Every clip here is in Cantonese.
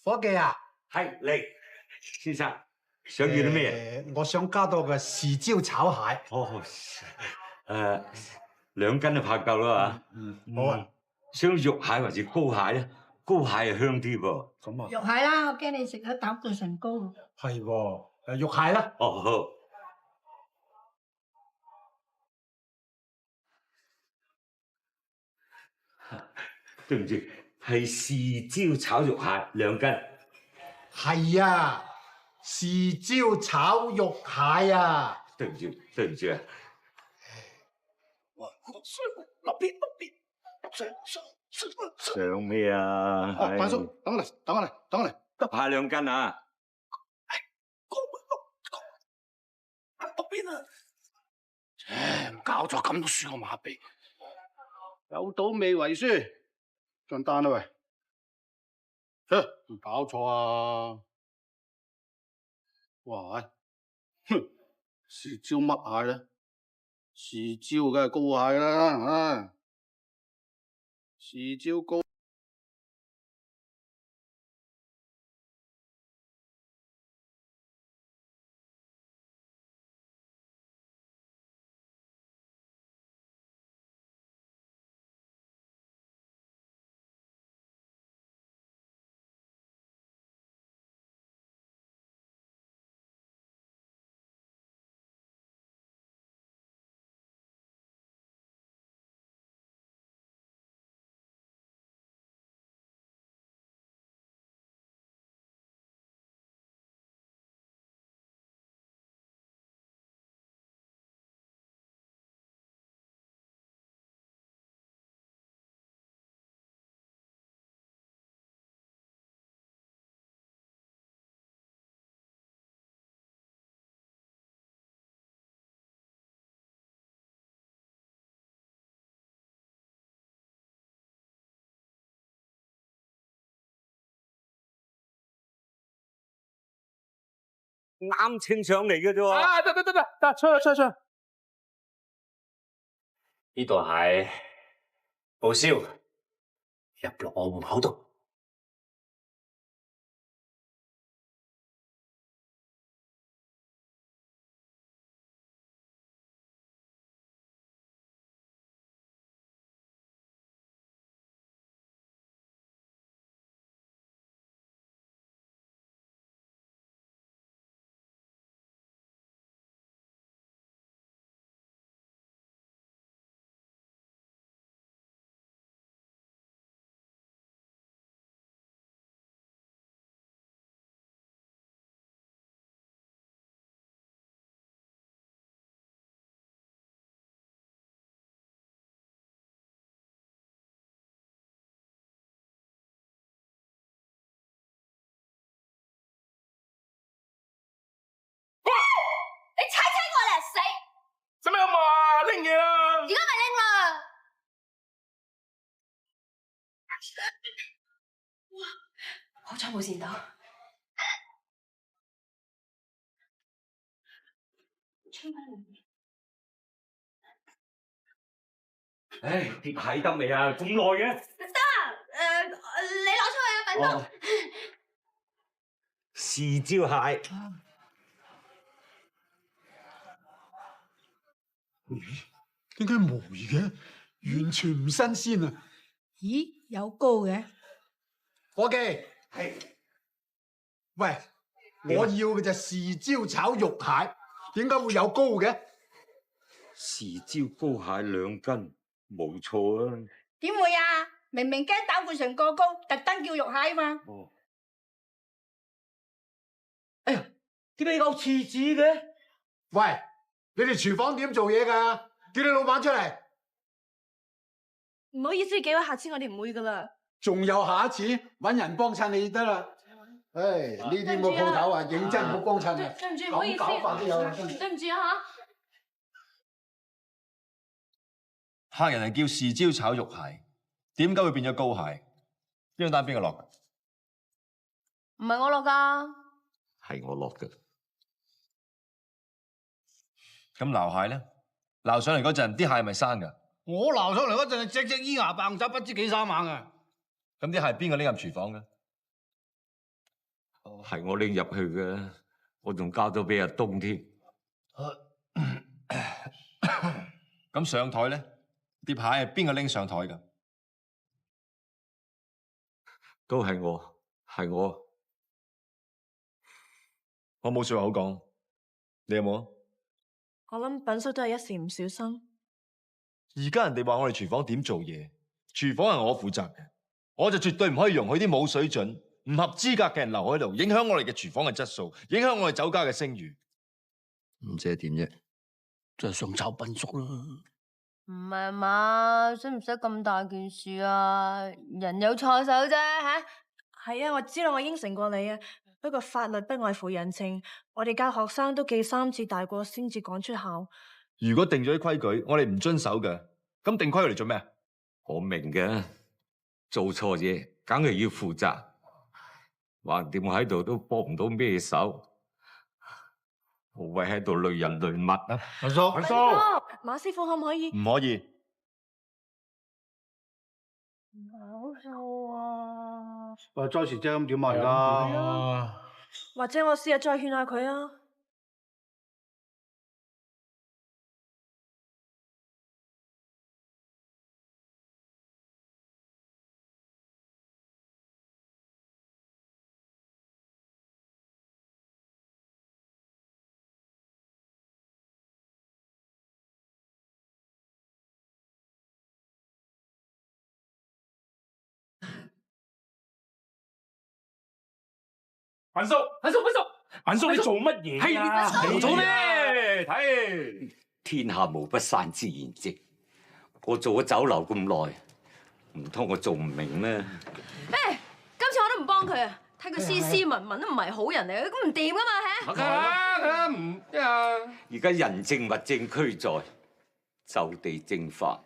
伙計啊，係嚟，先生想要啲咩？我想加多個豉椒炒蟹。哦，2斤就怕夠啦嚇。好啊。想肉蟹還是膏蟹咧？膏蟹係香啲噃。咁啊。肉蟹啦，我驚你食咗膽固醇高。係喎，肉蟹啦。哦好。對唔住，係豉椒炒肉蟹2斤。係啊，豉椒炒肉蟹啊。對唔住啊。想咩啊？快叔，等我嚟。得派2斤啊！邊啊？搞咗咁多輸個馬鼻，有賭未為輸，張單啦喂！搞錯啊！哇！哼，豉椒乜蟹咧？豉椒梗係膏蟹啦，豉椒膏。啱清上嚟嘅啫喎。得，出。呢度係報銷，入落我戶口度。使咩咁啊？拎嘢啦！而家咪拎啦！哇，好彩冇跣到。唉，碟蟹得未啊？咁耐嘅。得，你攞出去啊，品東。豉椒蟹。點解霉嘅？完全唔新鮮啊！咦，有膏嘅？伙計，係。喂，我要嘅就豉椒炒肉蟹，點解會有膏嘅？豉椒膏蟹2斤，冇錯啊。點會啊？明明驚膽固醇過高，特登叫肉蟹嘛。哦。哎呀，點解有廁紙嘅？喂，你哋廚房點做嘢㗎？叫你老闆出嚟。唔好意思，幾位，下次我哋唔會噶啦。仲有下一次，揾人幫襯你得啦。唉，呢啲個鋪頭啊，認真唔好幫襯啊。對唔住，唔好意思。咁搞法都有啊，真係。對唔住啊客人係叫豉椒炒肉蟹，點解會變咗膏蟹？呢張單邊個落㗎？唔係我落噶。係我落嘅。咁撈蟹咧？撈上嚟嗰陣，啲蟹係咪生㗎？我撈上嚟嗰陣，隻隻咿牙扮爪，不知幾生猛啊！咁啲蟹邊個拎入廚房嘅？係我拎入去嘅，我仲交咗俾阿東添。咁上台咧，碟蟹係邊個拎上台㗎？都係我，係我。我冇說話好講，你有冇啊？我諗品叔都係一時唔小心。而家人哋話我哋廚房點做嘢，廚房係我負責嘅，我就絕對唔可以容許啲冇水準、唔合資格嘅人留喺度，影響我哋嘅廚房嘅質素，影響我哋酒家嘅聲譽。唔知係點啫？就係想炒笨叔啦。唔係嘛？使唔使咁大件事啊？人有錯手啫吓。係啊，我知道，我應承過你啊。不過法律不外乎人情，我哋教學生都記3次大過先至趕出校。如果定咗啲規矩，我哋唔遵守嘅，咁定規矩嚟做咩啊？我明嘅，做錯嘢梗係要負責。橫掂我喺度都幫唔到咩手，無謂喺度累人累物啊！阿叔，阿叔，馬師傅可唔可以？唔可以。搞錯啊！喂，Joyce姐咁點啊？而家或者我試下再勸下佢啊。品叔，品叔，你做乜嘢啊？係做咩？睇天下無不散之筵席，我做咗酒樓咁耐，唔通我仲唔明咩？今次我都唔幫佢啊！睇佢斯斯文文都唔係好人嚟，咁唔掂噶嘛嚇！唔啊！而家人證物證俱在，就地正法，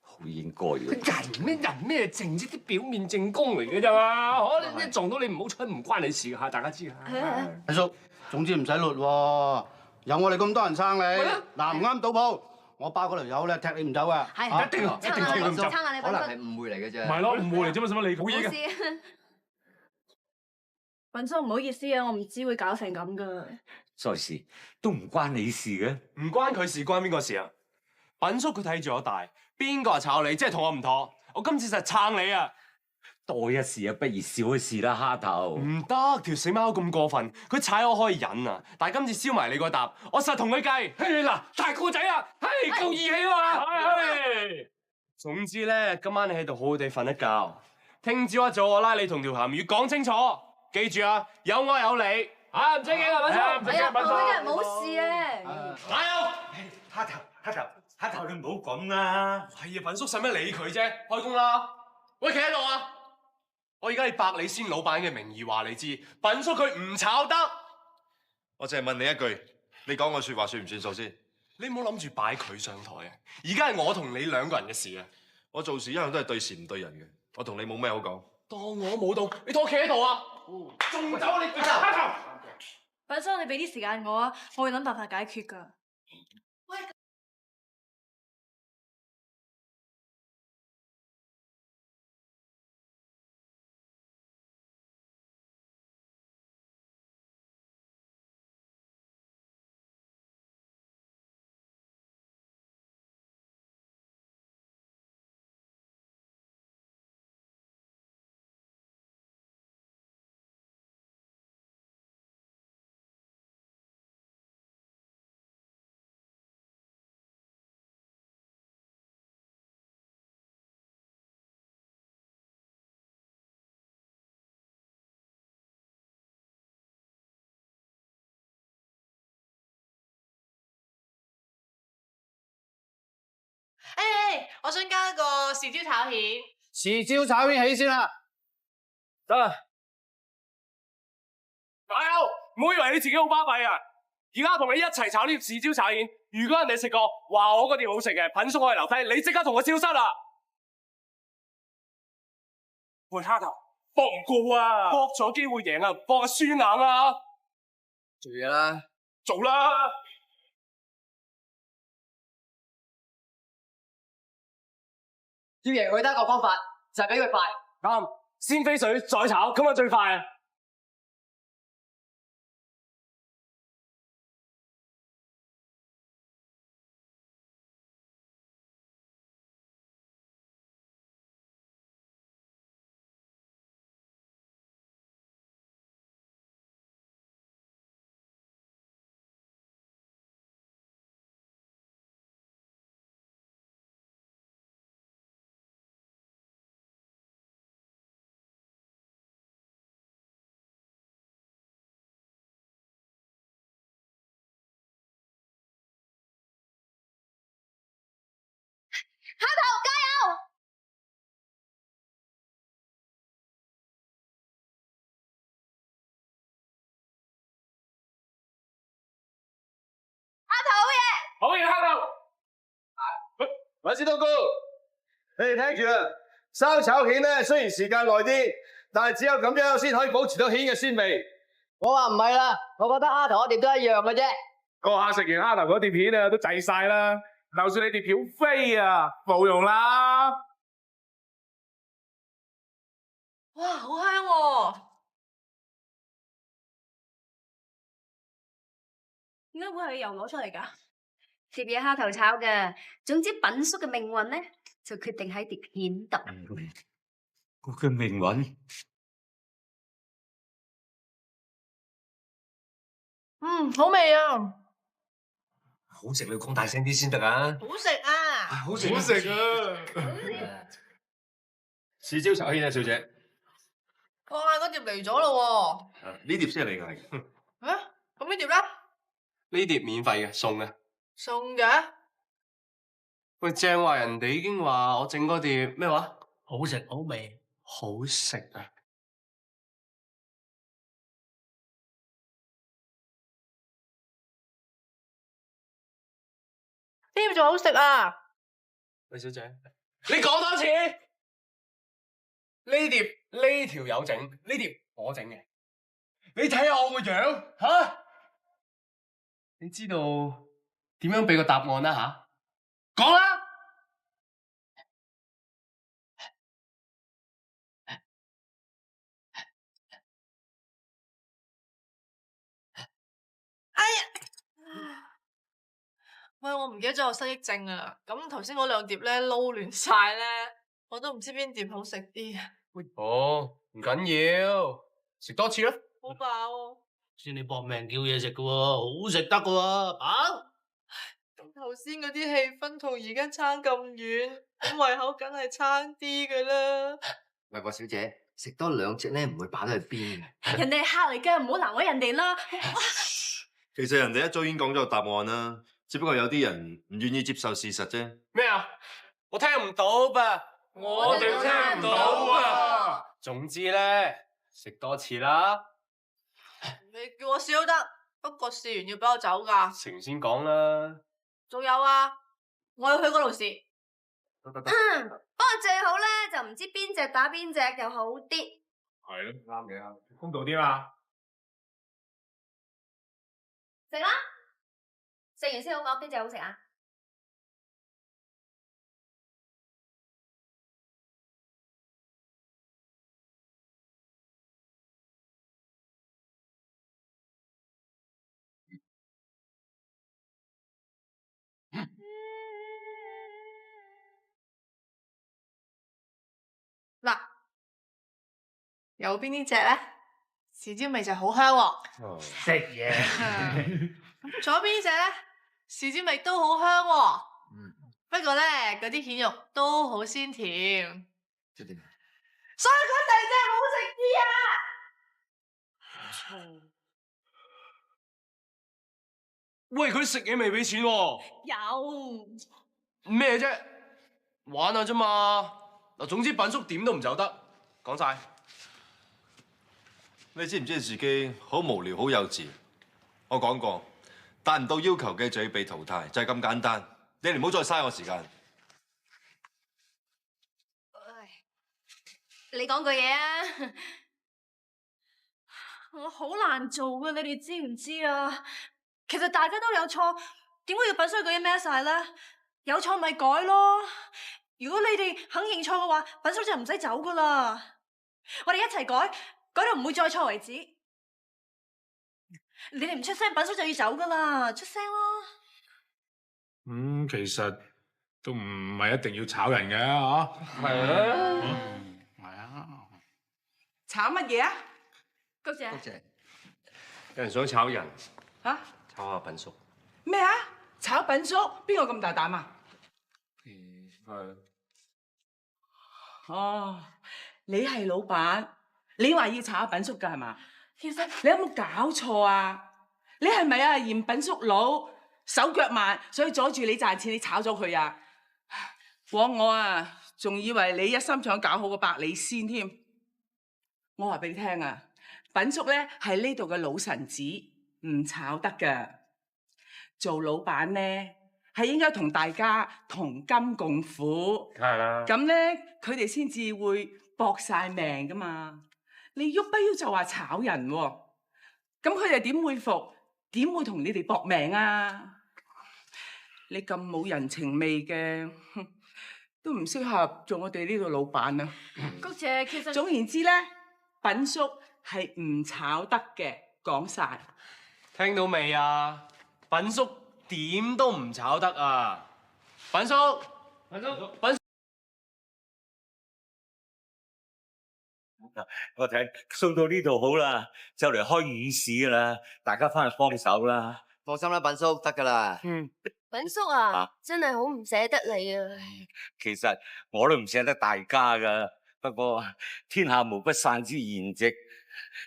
好應該嘅。人咩證啫？啲表面證供嚟嘅啫嘛！你撞到你唔好出，唔關你事嚇，大家知嚇。阿叔，總之唔使律喎，有我哋咁多人撐你。嗱，唔啱賭鋪，我包嗰條友咧踢你唔走噶。係一定撐下你，撐下你可能係品叔。誤會嚟嘅啫。唔係咯，誤會嚟啫嘛，使乜理佢？冇嘢嘅。冇事。品叔唔好意思啊，我唔知會搞成咁噶。在時都唔關你事嘅。唔關佢事，關邊個事啊？品叔佢睇住我大，邊個話炒你？即係同我唔妥。我今次實撐你啊！多一事啊，不如少一事啦，蝦頭。唔得，條死貓咁過分，佢踩我可以忍啊，但係今次燒埋你個搭，我實同佢計。嘿嗱，大個仔啊，嘿夠義氣啊嘛！總之咧，今晚你喺度好好地瞓一覺，聽朝一早我拉你同條鹹魚講清楚，記住啊，有我有你，啊唔使驚啊，品叔，唔使驚，品叔，冇事啊！加油！蝦頭你唔好咁啦。係啊，品叔使乜理佢啫？開工啦！喂，企喺度啊！我而家以百里仙老闆嘅名義話你知，品叔佢唔炒得。我淨係問你一句，你講個說話算唔算數先？你唔好諗住擺佢上台啊！而家係我同你兩個人嘅事啊！我做事一向都係對事唔對人嘅，我同你冇咩好講。當我冇到，你同我企喺度啊！仲走你黑頭！品叔，你俾啲時間我啊，我會諗辦法解決噶。我想加一個豉椒炒蜆。豉椒炒蜆起先啦。得啦，加油！唔好以為你自己好巴閉啊！而家同你一齊炒呢豉椒炒蜆，如果人哋食過話我嗰碟好食嘅，品叔可以留低，你即刻同我消失啦！喂，蝦頭，搏唔過啊！搏咗機會贏啊，搏個輸硬啊！做嘢啦。做啦！要贏佢得一個方法，就係俾佢快。啱，先飛水再炒，咁啊最快啊！好嘢，蝦頭。揾師多哥，你哋聽住啊！生炒蜆咧，雖然時間耐啲，但係只有咁樣先可以保持到蜆嘅鮮味。我話唔係啦，我覺得蝦頭嗰碟都一樣嘅啫。個客食完蝦頭嗰碟片啊，都滯晒啦。就算你碟票飛啊，冇用啦。哇，好香喎！點解會係你又攞出嚟㗎？碟嘢蝦頭炒嘅，總之品叔嘅命運咧就決定喺碟蜆度。我嘅命運。好味啊！好食你要講大聲啲先得啊！好食啊！好食啊！豉椒炒蜆啊，小姐。我嗌嗰碟嚟咗咯呢碟先係你嘅。喎。咁呢碟咧？呢碟免費嘅，送嘅。送嘅？喂，正話人哋已經話我整嗰碟咩話？好食好味。好食啊！呢碟仲好食啊！喂，小姐，你講多次。呢碟呢條友整，呢碟我整嘅。你睇下我個樣吓，你知道點樣俾個答案啦吓？講啦！喂，我唔記得咗我失憶症啊！咁頭先嗰兩碟咧撈亂晒咧，我都唔知邊碟好食啲。哦，唔緊要，食多次啦。好飽啊！算你搏命叫嘢食嘅喎，好食得嘅喎，飽。頭先嗰啲氣氛同而家差咁遠，咁胃口梗係差啲㗎啦。喂，郭小姐，食多2隻咧，唔會飽得去邊嘅。人哋係客嚟㗎，唔好難為人哋啦。其實人哋一早已經講咗個答案啦，只不過有啲人唔願意接受事實啫。咩啊？我聽唔到噃，我哋聽唔到啊！總之咧，食多次啦。你叫我試都得，不過試完要俾我走㗎。食完先講啦。仲有啊，我要去嗰度試。不過最好咧就唔知邊隻打邊隻就好啲。係咯，啱嘅，公道啲嘛。食啦，食完先好講邊隻好食啊！嗱，右邊呢隻咧，豉椒味就好香喎。食嘢。左邊呢隻咧，豉椒味都好香喎。不過咧，嗰啲蜆肉都好鮮甜。即點？所以講第二隻好食啲啊！喂，佢食嘢未俾錢喎。有咩啫？玩下啫嘛。嗱，總之品叔點都唔走得。講晒。你知唔知自己好無聊、好幼稚？我講過，達唔到要求嘅就要被淘汰，就係咁簡單。你哋唔好再嘥我時間。你講句嘢啊！我好難做㗎，你哋知唔知啊？其實大家都有錯，點解要品叔句嘢孭晒咧？有錯咪改咯。如果你哋肯認錯嘅話，品叔就唔使走噶啦。我哋一齊改，改到唔會再錯為止。你哋唔出聲，品叔就要走噶啦，出聲咯。其實都唔係一定要炒人嘅嚇。係啊。係啊。炒乜嘢啊？高姐。有人想炒人。嚇？炒下品叔。咩啊？炒品叔？邊個咁大膽啊？係。哦，你係老闆，你話要炒品叔㗎係嘛？其實你有冇搞錯啊？你係咪啊嫌品叔老手腳慢，所以阻住你賺錢，你炒咗佢啊？我啊，仲以為你一心想搞好個百里鮮添。我話俾你聽啊，品叔咧係呢度嘅老臣子，唔炒得噶。做老闆咧係應該同大家同甘共苦，梗係啦。咁咧佢哋先至會搏晒命噶嘛。你喐不喐就話炒人喎，咁佢哋點會服？點會同你哋搏命啊？你咁冇人情味嘅，都唔適合做我哋呢度老闆啊！菊姐，其實總言之咧，品叔係唔炒得嘅，講晒。聽到未啊？品叔點都唔炒得啊！品叔，我睇送到呢度好啦，就嚟開議市噶啦，大家翻去幫手啦。放心啦，品叔得噶啦。品叔啊，真係好唔捨得你啊！其實我都唔捨得大家噶，不過天下無不散之筵席，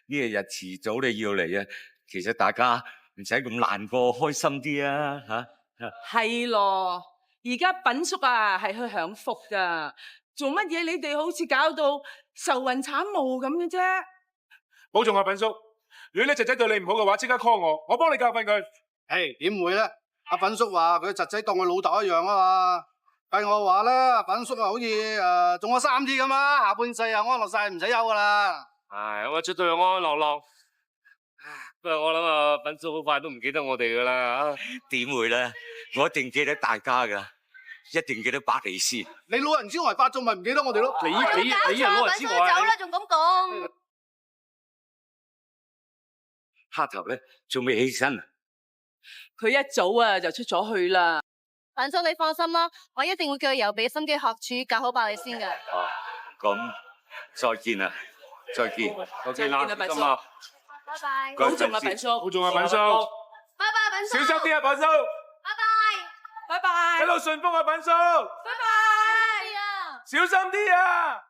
呢個日遲早你要嚟啊。其實大家唔使咁難過，開心啲啊吓。係咯，而家品叔啊係去享福噶，做乜嘢你哋好似搞到愁雲慘霧咁嘅啫？保重啊，品叔。如果你侄仔對你唔好嘅話，即刻 call 我幫你教訓佢。誒，點會咧？阿品叔話佢侄仔當佢老豆一樣啊嘛。計我話啦，品叔啊好似中咗3次咁啊，下半世啊安樂晒唔使憂噶啦。唉，我出到去安安樂樂。不過我諗啊，品叔好快都唔記得我哋噶啦。點會咧？我一定記得大家噶，一定記得百里廝。你老人之外發作咪唔記得我哋咯？你人老人之外。走啦，仲咁講？蝦頭咧仲未起身啊？佢一早啊就出咗去啦。品叔你放心啦，我一定會叫佢由俾心機學廚教好百里鮮嘅。哦，咁再見啦，再見。再見啦，品叔。拜拜。保重啊，品叔。保重啊，品叔。拜拜，品叔。小心啲啊，品叔。拜拜。拜拜。一路順風啊，品叔。拜拜。小心啲啊！